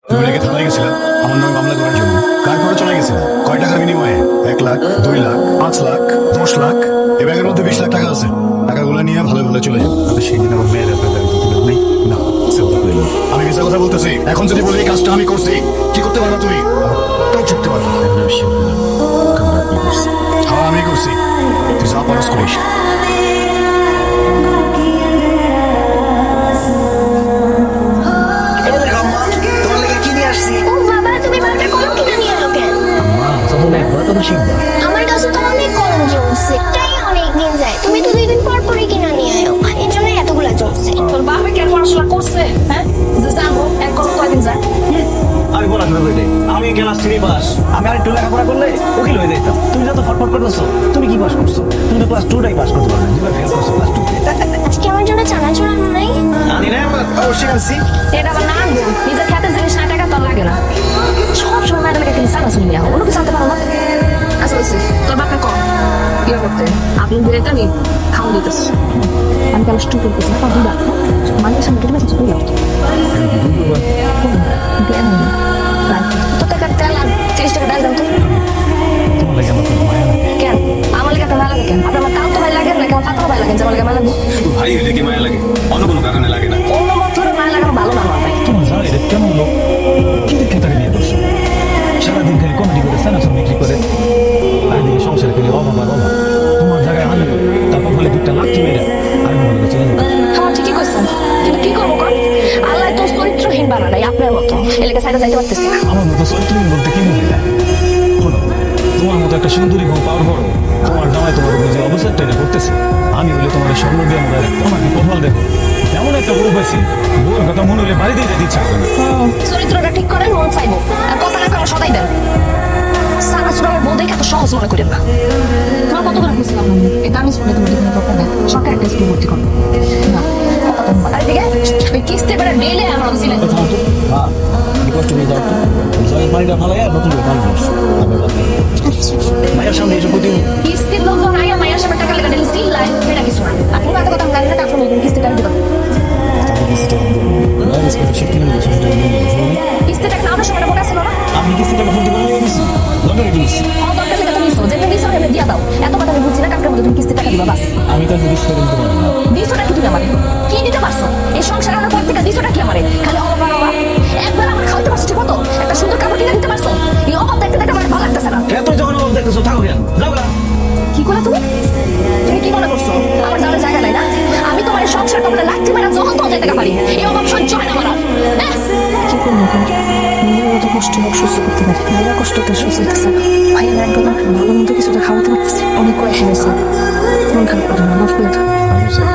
তুমি নাকি থানায় গেছিলা আমার নামে মামলা করার জন্য। কার করে চলে গেছিলা? কয় টাকার বিনিময়ে? 1 লাখ, 2 লাখ, 5 লাখ, 10 লাখ? এ ব্যাগের মধ্যে 20 লাখ টাকা আছে। টাকাগুলো নিয়ে ভালো ভালো চলে যাও। আমি সেই দিন আমার মেয়ের ব্যাপারে নেই না, আমি মিথ্যা কথা বলতেছি। এখন যদি বলি এই কাজটা আমি করছি, কি করতে পারবা তুমি? তাও চুকতে পারবা। হ্যাঁ আমি করছি, তুই যা পারস করিস। ও বাবা, তুমি বারবার কলম কিনে নিয়ে এলো কেন? আমার কাছে তো অনেক কলম জমছে, তাই অনেক দিন যায়। তুমি তো 2 দিন পর পরই কিনে নিয়ে আয়ো, এর জন্য এতগুলা জমছে। তোর বাপে কেন পড়াশোনা করছে? হ্যাঁ, যে জানো এক কলম কয়দিন যায়? আমি পড়াশোনা করি নাই। আমি ক্লাস 3 পাস। আমি আরেকটু লেখাপড়া করলে উকিল হয়ে যেতাম। তুমি যত ফটফট করতেছো, তুমি কি পাস করছো? তুমি তো ক্লাস 2টাই পাস করতে পারো না, যেটা ফেল করছো ক্লাস 2 আজকে আমার জন্য চানাচুর আনো নাই? আনি না, অবশ্যই আনছি। এটা আবার না আনবো, নিজের খেতে জিনিস না, টাকা তোর লাগে না। সব সময় ম্যাডাম লেগে খালি সানা শুনিয়া অন্য কিছু আনতে পারো না। আচ্ছা বলছি, তোর বাপে কম ইয়ে করতে আপনি দিলে আমি খাওয়া দিতেছি। আমি কেন স্টু করতেছি না, দুবার মানুষের সামনে কেটে কিছু করি তোর টাকা তেল আর 30 টাকা ডাল দাম তো। তোমার লাগে আমার কোনো মায়া লাগে। কেন আমার লেগে আপনার ভাই লাগে কেন? আপনার তাও তো ভাই লাগে নাকি আমার পাতাও ভাই লাগে যে আমার লেগে মায়া লাগবে? শুধু ভাই হইলে কি মায়া লাগে? অন্য কোনো কারণে লাগে না। অন্য বছরে মায়া লাগানো ভালো না আমার ভাই। তোমার জানো এটা কেমন লোক? কি দেখে তাকে বিয়ে করছো? সারাদিন খালি কমেডি করে সানাসুর বিক্রি করে, আর দিকে সংসারে খালি অভাব আর অভাব। তোমার জায়গায় আমি তারপর বলে 2টা লাঠি মেরে আমি মনে করে চলে যেতাম। আমার ঠিকই কইছেন, কিন্তু কি করবো কর? আল্লাহ তো চরিত্রহীন বানা নাই আপনার মতো, এলাকা সাইডে যাইতে পারতেছি না। আমার মতো চরিত্রহীন বলতে কি মনে হয়? শোনো, তোমার মতো একটা সুন্দরী বউ পাওয়ার পরও তোমার জামাই তোমার উপর যে অবসরটা এটা করতেছে, আমি হলে তোমার স্বর্ণ দিয়ে মনে রাখতাম। আমার কি কপাল দেখো, এমন একটা বউ পাইছি, বউর কথা মনে হলে বাড়ি দিয়ে যেতে ইচ্ছা করে না। চরিত্রটা ঠিক করেন, মন চাইবো আর কথা না করে সদাই দেন। সারা সুর আমার বউ দেখে এত সহজ মনে করেন না। তোমার কত করে বুঝলাম এটা আমি শুনে তোমার দিকে কথা না সরকার একটা স্কুল ভর্তি করবো না। আর দিকে ওই কিস্তি করে ডেলে আমার ছিলেন কষ্ট করে যাও তো, জলের পানিটা ভালো নতুন করে পানি করছো মায়ের সামনে এসে প্রতি কিস্তির লোকজন আয়া মায়ের সামনে টাকা লেগে ডেলে সিল্লাই এটা কিছু না। আর পুরো কথা আমি জানি না, তারপর কিস্তি টাকা দিবেন। কিস্তি টাকা না আমার সময় মনে আছে না? আমি কিস্তি টাকা ফুলতে পারি দিচ্ছি দরকারে দিচ্ছি। দরকার থেকে তুমি নিছো, যেটা দিছো সেটা দিয়া দাও। এত কথা আমি বুঝছি না, কালকের মধ্যে তুমি কিস্তি টাকা দিবা বাস। আমি তার কিস্তি করে দিতে পারি না। দিছো নাকি তুমি আমারে? কি দিতে পারছো? এই সংসার আমার পর থেকে দিছো নাকি আমারে? খালি অভাব আর অভাব। একবার আমার খাওয়াতে পারছো ঠিক মতো? একটা সুন্দর কাপড় কিনে দিতে পারছো? এই অভাব দেখতে দেখতে আমার ভালো লাগতেছে না। এত যখন অভাব দেখতেছো থাকো কেন, যাও না। কি করলা তুমি? তুমি কি মনে করছো আমার যাওয়ার জায়গা নাই না? আমি তোমার এই সংসার তোমার লাগতে পারে যখন তো যেতে পারি। এই অভাব সহ্য হয় না আমার আর। কি করবো এখন? নিজের মতো কষ্ট হোক সহ্য করতে পারি, মেয়েরা কষ্টটা সহ্য হইতেছে না। ভাইয়ের একবার ভালো মতো কিছুটা খাওয়াতে পারতেছি, অনেক কয়েক হয়েছে। মন খারাপ করে না, মাফ করে দাও। আমি চাই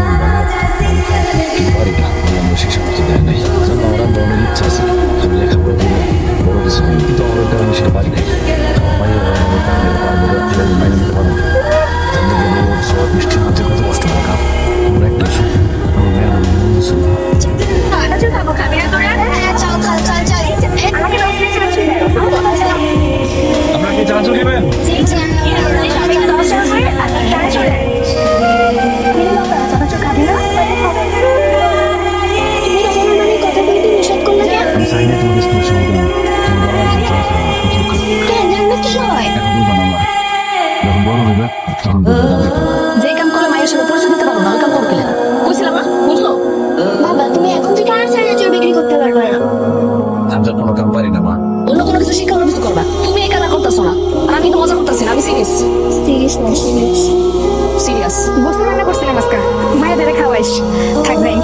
আমি বাড়ি না আমরা শিক্ষা করতে দেয় নাই জন্য আমার অনেক ইচ্ছা আছে আমি লেখাপড়া করে বড় কিছু হই, কিন্তু আমার একটা আমি সেটা পারি নাই। আমার ভাইয়ের মাইনে নিতে পারবো সব বৃষ্টির মধ্যে কত কষ্ট হয় কাপ আমরা একটা সুখ আমার মেয়ের মনে ছিল। আপনারা কি চানাচু খেবেন? আমি চাই না তোমাদের স্কুলের সঙ্গে তোমার বাবা যে এখন বলবো না যখন বড় হবে তখন বলবো দাবি করবো। যে কাম করলে মায়ের সাথে পরিচয় দিতে পারো না, ওই কাম করবে না। বুঝছিলাম না? বুঝছো? বাবা, তুমি এখন থেকে আর চানাচুর বিক্রি করতে পারবে না। আমি তো কোনো কাম পারি না মা। অন্য কোনো কিছু শিক্ষা অন্য কিছু করবা। তুমি এই কানা করতেছো না, আর আমি তো মজা করতেছি না, আমি সিরিয়াস। সিরিয়াস না, সিরিয়াস। সিরিয়াস বুঝতে রান্না করছিলাম আজকে, মায়ের ধরে খাওয়াইস থাক যাই।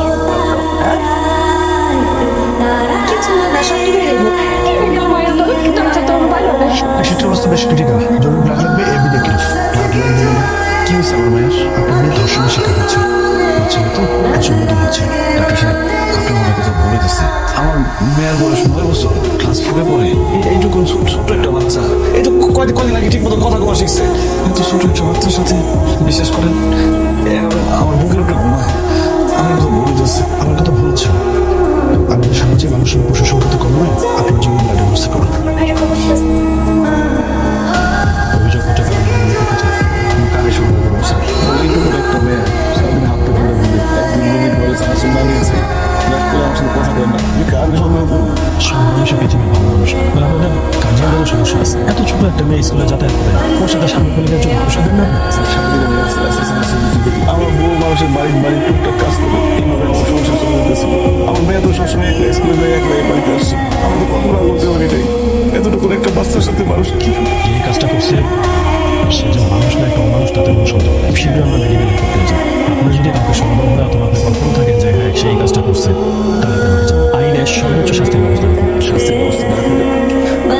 কিছু না, সব ঠিক হয়ে যাবো। কি হয়ে গেল মায়ের তো? কিন্তু আমি তো ভালো হবে। সেটার অবস্থা বেশ ক্রিটিক্যাল। জরুরি ব্লাড লাগবে, এবি নেগেটিভ। ব্লাড লাগবে না। কি হয়েছে আমার মায়ের? আপনার মেয়ে ধর্ষণের শিকার হচ্ছে তো প্রচুর মতো হচ্ছে। ডাক্তার সাহেব আপনার মনে কথা বলে দিচ্ছে আমার মেয়ের বয়স 9 বছর ক্লাস 4-এ পড়ে। এইটুকু ছোট্ট একটা বাচ্চা, এইটুকু কয়দিন আগে ঠিক মতো কথা কওয়া শিখছে, কিন্তু ছোট একটা বাচ্চার সাথে বিশ্বাস করেন আমার বুকের উপরে ঘুমায়। আমার কথা বলে দিচ্ছে। আমার কথা বলছে আমাদের সমাজে মানুষের পশু সংখ্যা তো কম নয়। আপনার জন্য ব্লাডের ব্যবস্থা করুন। অভিযোগ করতে পারেন কারে সন্দেহ করবো স্যার? এইটুকু একটা মেয়ে সারাদিন হাঁটতে পারে একদিন মিনিট বলে চানাচুর না নিয়েছে ব্লাড করে আমার সাথে কথা বলেন না, আমি কারে সন্দেহ করবো? সব মানুষের পৃথিবী সমস্যা আছে? এত ছোট একটা মেয়ে স্কুলে যাতায়াত করে, ওর সাথে সামনে করে একজন ভরসা দেন না? আমার বউ মানুষের বাড়ির টুকটাক কাজ করে এইভাবে আমার সংসার চলে যেতেছিল। আমার মেয়ে তো সবসময় একলা স্কুলে যায়, একলা এই বাড়িতে আসছে। আমি তো কখনো আর বলতে পারি নাই এতটুকু একটা বাচ্চার সাথে মানুষ কি যে এই কাজটা করছে সে যে মানুষ না একটা অমানুষ, তাতে কোনো সন্দেহ নেই। শীঘ্রই আমরা মেডিকেলে করতে যাই। আপনার যদি কাউকে সন্দেহ হয় অথবা আপনি কল্পনা থাকেন যে হ্যাঁ সেই কাজটা করছে, তাহলে আপনি মারা যান। আইনের সর্বোচ্চ শাস্তির ব্যবস্থা নেবেন। শাস্তির ব্যবস্থা না করে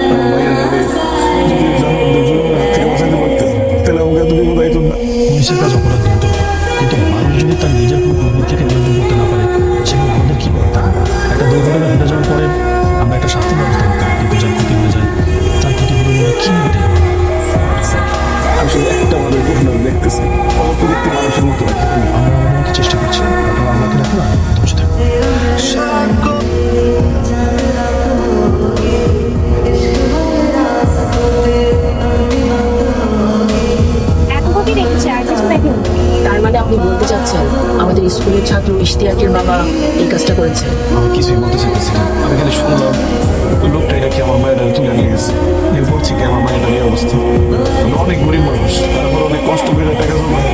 আমার মায়ের মেয়ে যদি জানোয়ারদের জন্য হাত থেকে বাঁচাতে পারতে তাহলে আমাকে এত বিপদ আইতো না। পুলিশের কাজ অপরাধ নিয়ন্ত্রণ করা, কিন্তু মানুষ যদি তার নিজের কোনো প্রবৃত্তিকে নিয়ন্ত্রণ করতে না পারে, সেখানে আমাদের কি করার থাকবে? একটা দুর্ঘটনা ঘটে যাওয়ার পরে আমরা একটা শাস্তির ব্যবস্থা করতাম, কিন্তু যার ক্ষতি হয়ে যায় তার ক্ষতিপূরণ আমরা কীভাবে দেবো? স্যার, আমি শুধু একটা ভাবে ঘটনা দেখতেছি, আমার প্রত্যেকটি মানুষের মতো রাখতে আমরা আমাদের মতো চেষ্টা করছি, আপনারা আমাকে রাখুন, আমি তোমার সাথে থাকবো। এত কপি রেখেছে আর কিছু দেখেন? তার মানে আপনি বলতে চাচ্ছেন আমাদের স্কুলের ছাত্র ইশতিয়াকের বাবা এই কাজটা করেছে? আমি কিছুই বলতে চাইতেছি না। আমি খালি শুনলাম ওই লোকটা নাকি আমার মায়ের তুলে নিয়ে গেছে। এরপর থেকে আমার মায়ের এই অবস্থা। আমি অনেক গরিব মানুষ, তারপর অনেক কষ্ট করে টাকা জমায়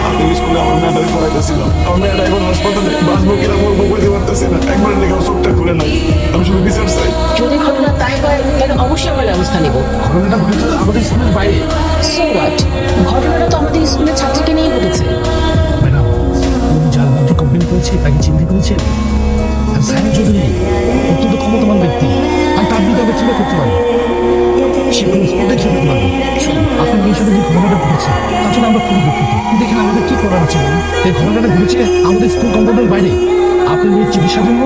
আপনি স্কুলে আমার মেয়েটা পড়াইতেছিলাম। আমার মেয়েটা এখন হাসপাতালে, বাঁচবো কিনা মরবো বলতে পারতেছি না। একবার লেগে চোখটা খুলে নাই। আমি শুধু বিচার চাই। যদি ঘটনা তাই হয় তাহলে অবশ্যই আমরা ব্যবস্থা নেব। ঘটনাটা ঘটেছে আমাদের স্কুলের বাইরে। সো হোয়াট, ঘটনাটা তো আমাদের স্কুলের ছাত্রীকে নিয়েই ঘটেছে। ম্যাডাম, উনি যার মধ্যে কমপ্লেন করেছে তাকে চিনতে পেরেছেন? আর সাইন চৌধুরী অত্যন্ত ক্ষমতাবান ব্যক্তি, আর তার বিরুদ্ধে আমরা চিন্তা করতে পারি। সে কোনো স্পটে খেলতে পারবে। শুনুন, আপনার মেয়ের সাথে যে ঘটনাটা ঘটেছে তার জন্য আমরা খুবই দুঃখিত। দেখেন আমাদের কি করার আছে বলুন? এই ঘটনাটা ঘটেছে আমাদের স্কুল কম্পাউন্ডের বাইরে। আপনার মেয়ের চিকিৎসার জন্য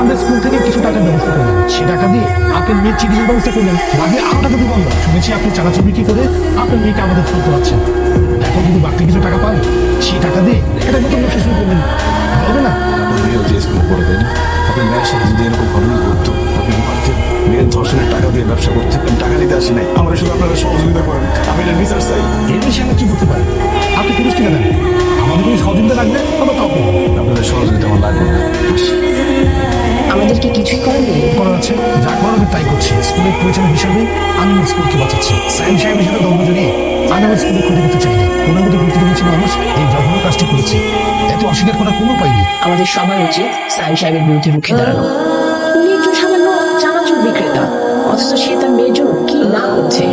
আমরা স্কুল থেকে কিছু টাকার ব্যবস্থা করলাম। সে টাকা দিয়ে আপনার মেয়ের চিকিৎসার ব্যবস্থা করলেন, বাকি আরো টাকা দিব আমরা। শুনেছি আপনি চানাচুর বিক্রি করে আপনার মেয়েকে আমাদের স্কুল করাচ্ছেন। এখন যদি বাড়তি কিছু টাকা পান, সেই টাকা দিয়ে এটা নতুন ব্যবসা শুরু করবেন, হবে না? আপনার মেয়েও যে স্কুলে পড়ে, তাই না? আপনার মেয়ের সাথে যদি এরকম ঘটনা ঘটতো, আপনি কি পারতেন মেয়ের ধর্ষণের টাকা দিয়ে ব্যবসা করতে? আমি টাকা নিতে আসি নাই, আমরা শুধু আপনারা সহযোগিতা করেন। আমি এটা রিসার্চ চাই। এর বেশি আমরা কি করতে পারি? আপনি পুলিশ কিনে দেন, আমাদের কোনো সহযোগিতা লাগবে আমরা তাও করবো। আপনাদের সহযোগিতা আমার লাগবে না। আমাদের কি কিছুই করার নেই? করার আছে, যা করার আমি তাই করছি। স্কুলের পরিচালক হিসাবে আমি আমার স্কুলকে বাঁচাচ্ছি। সায়েন্স সাহেবের সাথে দ্বন্দ্ব জড়িয়ে আমি আমার স্কুলের ক্ষতি করতে চাইনি। ওনার মধ্যে গুরুত্বপূর্ণ মানুষ এই জঘন্য কাজটি করেছে, এতে অস্বীকার করার কোনো উপায় নেই। আমাদের সবার উচিত সাইম সাহেবের বিরুদ্ধে রুখে দাঁড়ানো। উনি একজন সামান্য চানাচুর বিক্রেতা, অথচ সে তার মেয়ের জন্য কি না করছে।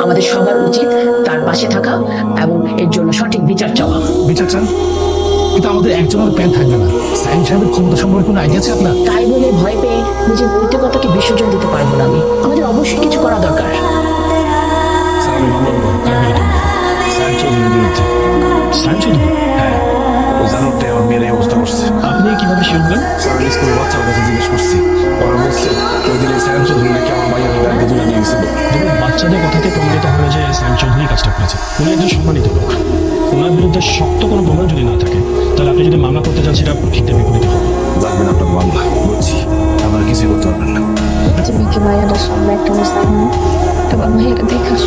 আমাদের সবার উচিত তার পাশে থাকা এবং এর জন্য সঠিক বিচার চাওয়া। বিচার চান, কিন্তু আমাদের একজনের প্যান থাকবে না। সায়েন্স সাহেবের ক্ষমতা সম্পর্কে কোনো আইডিয়া আছে আপনার? তাই বলে ভয় পেয়ে নিজের নৈতিকতাকে বিসর্জন দিতে পারবো না আমি। আমাদের অবশ্যই কিছু করা দরকার। স্যার, আমি মামলা করবো। কার বিরুদ্ধে? সায়েন্স চৌধুরীর বিরুদ্ধে। সায়েন্স চৌধুরী? হ্যাঁ, ওই জানোয়ারটাই আমার মেয়ের এই অবস্থা করছে। আপনি কিভাবে শিখবেন? স্যার, আমি স্কুলের বাচ্চার কাছে জিজ্ঞেস করছি, ওরা বলছে ওই দিন এই সায়েন্স চৌধুরী নাকি আমার মায়ের গাড়িতে তুলে নিয়ে গেছিল। দেখুন, বাচ্চাদের কথাতে প্রমাণিত হয়ে যায় সায়েন্স চৌধুরী কাজটা করেছে। উনি একজন সম্মানিত লোক। ওনার বিরুদ্ধে শক্ত কোনো প্রমাণ যদি না থাকে, তাহলে আপনি যদি মামলা করতে চান সেটা ঠিকঠাক বিপরীত হবে। লাগবে না আপনার মামলা, বুঝছি। আপনারা কিছুই করতে পারবেন না। তুমি কি মায়ের সামনে একটা মুসলিম তোমার মায়ের দেখাস?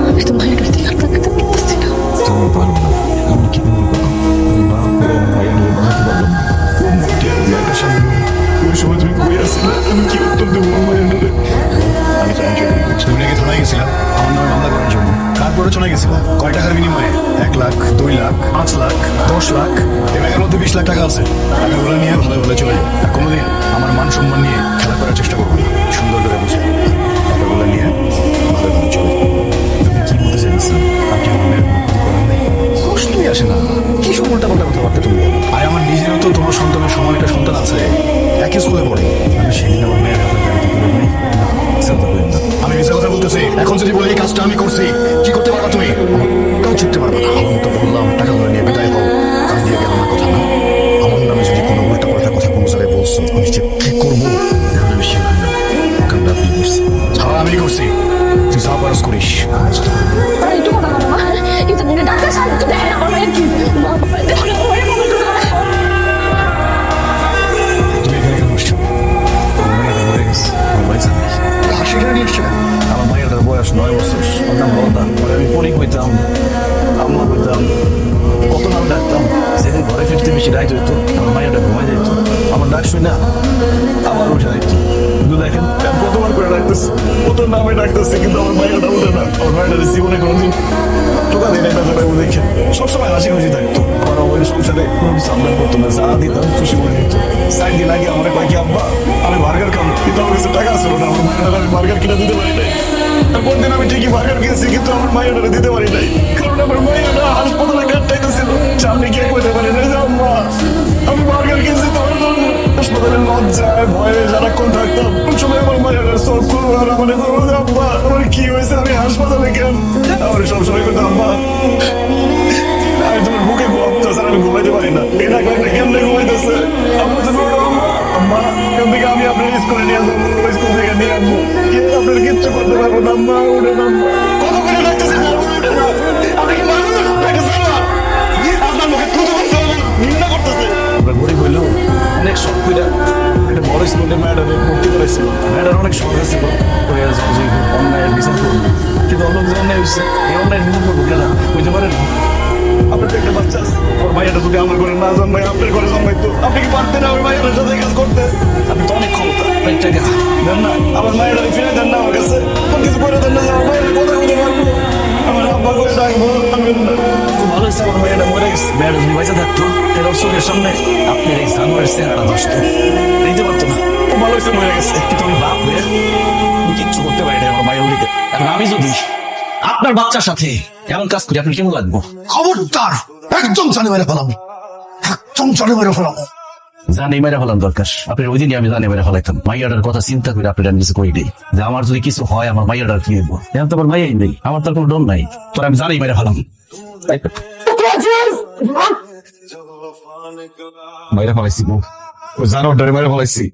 আমি তো মায়ের দিকে তাকাতে পারতেছি না। তুমি পারবো না। আপনি কি মনে করেন? আমি বাপ করে আমার মায়ের নিয়ে বাঁচাতে পারলাম না। মায়ের সামনে ওই সময় তুমি কই আসছিলে? আমি কি উত্তর দেবো আমার মায়ের নামে? আমি সায়েন্স চৌধুরী বলছি। তুমি নাকি থানায় গেছিলাম আমার নামে মামলা করার জন্য। কার প্ররোচনায় গেছিলাম? কয় টাকার বিনিময়ে? 1 লাখ, 2 লাখ, 5 লাখ, 10 লাখ, এ ব্যাগের মধ্যে 20 লাখ টাকা আছে। টাকাগুলো নিয়ে ভালো ভালো চলে যাবে। আর কোনোদিন আমার মান সম্মান নিয়ে খেলা করার চেষ্টা করবো না। সুন্দর করে বুঝে টাকাগুলো নিয়ে ভালো ভালো চলে যাবে। কি বলতে চাইছেন? আপনি আমার মেয়ের কোনো ক্ষতি করেন নাই? প্রশ্নই আসে না, কি সব উল্টাপাল্টা কথাবার্তা তুমি বলো? আর আমার নিজেরও তো তোমার সন্তানের সমান একটা সন্তান আছে, একই স্কুলে পড়ে। আমি সেদিন আমার মেয়ের আপনার গাড়িতে তুলে নেই। চিন্তা করেন না। আমি মিথ্যা কথা বলতেছি? এখন যদি বলি এই কাজটা আমি করছি, কি করতে পারবা তুমি? তাও ছুটতে পারবা না। আমি তো বললাম টাকাগুলো নিয়ে বিদায় হও, কাজ দিয়ে গেল না কথা না। আমার নামে যদি কোনো উল্টাপাল্টা কথা কোনো জায়গায় বলছো, আমি যে কি করবো? এখন আমি শিওর হলাম কামটা আপনি করছি। হ্যাঁ, আমি করছি। তুই যা পারস করিস। আর একটু কথা বলো মা, কিন্তু মনে ডাক্তার সাহেব তো দেখেন আমার মায়ের কি মা বাবা দেখেন আমার মায়ের মনে তো তুমি এখানে কেন বসছো? আমার মায়ের মরে গেছে, আমার মায়ের জানাই। হাসি কেন নিয়ে এসছো? আমার মায়ের বয়স 9 বছর। ওর নাম রদা। পরে আমি পরি হইতাম, আম্মা হইতাম, কত নাম ডাকতাম। সেদিন ঘরে ফিরতে বেশি রাইত হইতো, আমার মায়েরটা ঘুমাই যেত। আমার ডাক শুই না আবার উঠে যাইতো। কিন্তু দেখেন আমি কতবার করে ডাকতেছি ডাকতেছে, ও তোর নামে ডাকতেছে, কিন্তু আমার মায়েরটা উঠে না। আমার মায়ের জীবনে কোনোদিন টোকা দেয় না, এটা ধরে ও দেখে সবসময় হাসি খুশি থাকতো। আমার ওই সংসারে কোনো কিছু আমদান করতো না, যা দিতাম খুশি করে দিত। 4 দিন আগে আমার কয় কি আব্বা আমি বার্গার খাবো, কিন্তু আমার কাছে টাকা ছিল না, আমার মায়ের আমি বার্গার কিনে দিতে পারি নাই। তারপর দিন আমি ঠিকই বার্গার কিনেছি, কিন্তু আমার মায়ের দিতে পারি নাই, কারণ আমার মায়ের হাসপাতালে কাটটাইতেছিল। সামনে গিয়ে কইতে পারি না যে আম্মা আমি বার্গার কিনছি তোমার জন্য। হাসপাতালে লজ্জায় ভয়ে সারাক্ষণ থাকতাম। কোন সময় আমার মায়ের সব করবো আর আমার আব্বা আমার কি হয়েছে, আমি হাসপাতালে কেন? আমার সবসময় করতে আম্মা আমি তোমার বুকে ঘুমাতো, স্যার আমি ঘুমাইতে পারি না, এটা কেমনে ঘুমাইতেছে। আম্মা তুমি ওঠো আম্মা, আম্মা এখান থেকে আমি আপনার স্কুলে নিয়ে যাবো, স্কুল থেকে নিয়ে আসবো, কে আপনার কিচ্ছু করতে পারবো না। আম্মা উঠে আম্মা, কত করে ডাকতেছে আপনি কি মানুষ ডাকতেছেন না? আপনার মুখে থুতু করতে হবে, নিন্দা করতেছে। আমরা গরিব হইলেও অনেক শখ করে একটা বড় স্কুলে ম্যাডামে ভর্তি করেছিল। ম্যাডাম অনেক শখ আছে অন্যায়ের বিচার করবো, কিন্তু অন্য যে অন্যায় হচ্ছে এই অন্যায়ের বিচার করবো কেন বুঝতে পারেন? আপনার তো একটা বাচ্চা আছে, ওর ভাইয়াটা যদি আমার ঘরে না জন্মাই আপনার ঘরে জন্মাইতো, আপনি কি পারতেন না ওই ভাইয়াটার সাথে কাজ করতে? আপনি তো অনেক ক্ষমতা, অনেক টাকা দেন না, আমার মায়ের ফিরে দেন না আমার কাছে, কোন কিছু করে দেন না, আমার মায়ের কথা বলতে পারবো, আমার আব্বা করে ডাকবো। আমি খুব ভালো হচ্ছে আমার মায়েরা মরে গেছে, মেয়েরা যদি বেঁচে থাকতো এর চোখের সামনে আপনার এই জানোয়ারের চেহারা নষ্ট নিতে পারতো না। খুব ভালো হচ্ছে মরে গেছে, কিন্তু আমি বাপ হয়ে আমি কিচ্ছু করতে পারি না আমার মায়ের উলিতে। এখন আমি যদি আপনার বাচ্চার সাথে এমন কাজ করি আপনার কেমন লাগবো? খবরদার, একদম জানে মেরে ফেলাম, একদম জানে মেরে ফেলাম। জানি মেরে ফেলাম দরকার, আপনার ওই দিনই আমি জানি মেরে ফেলাইতাম। মাইয়াটার কথা চিন্তা করে আপনার আমি কিছু করি নেই, যে আমার যদি কিছু হয় আমার মাইয়াটার কি হইব। এখন তো আমার মাইয়াই নেই, আমার তো কোনো ডর নাই, তোর আমি জানি মেরে ফেলাম। মেরে ফেলাইছি, জানো মেরে ফেলাইছি।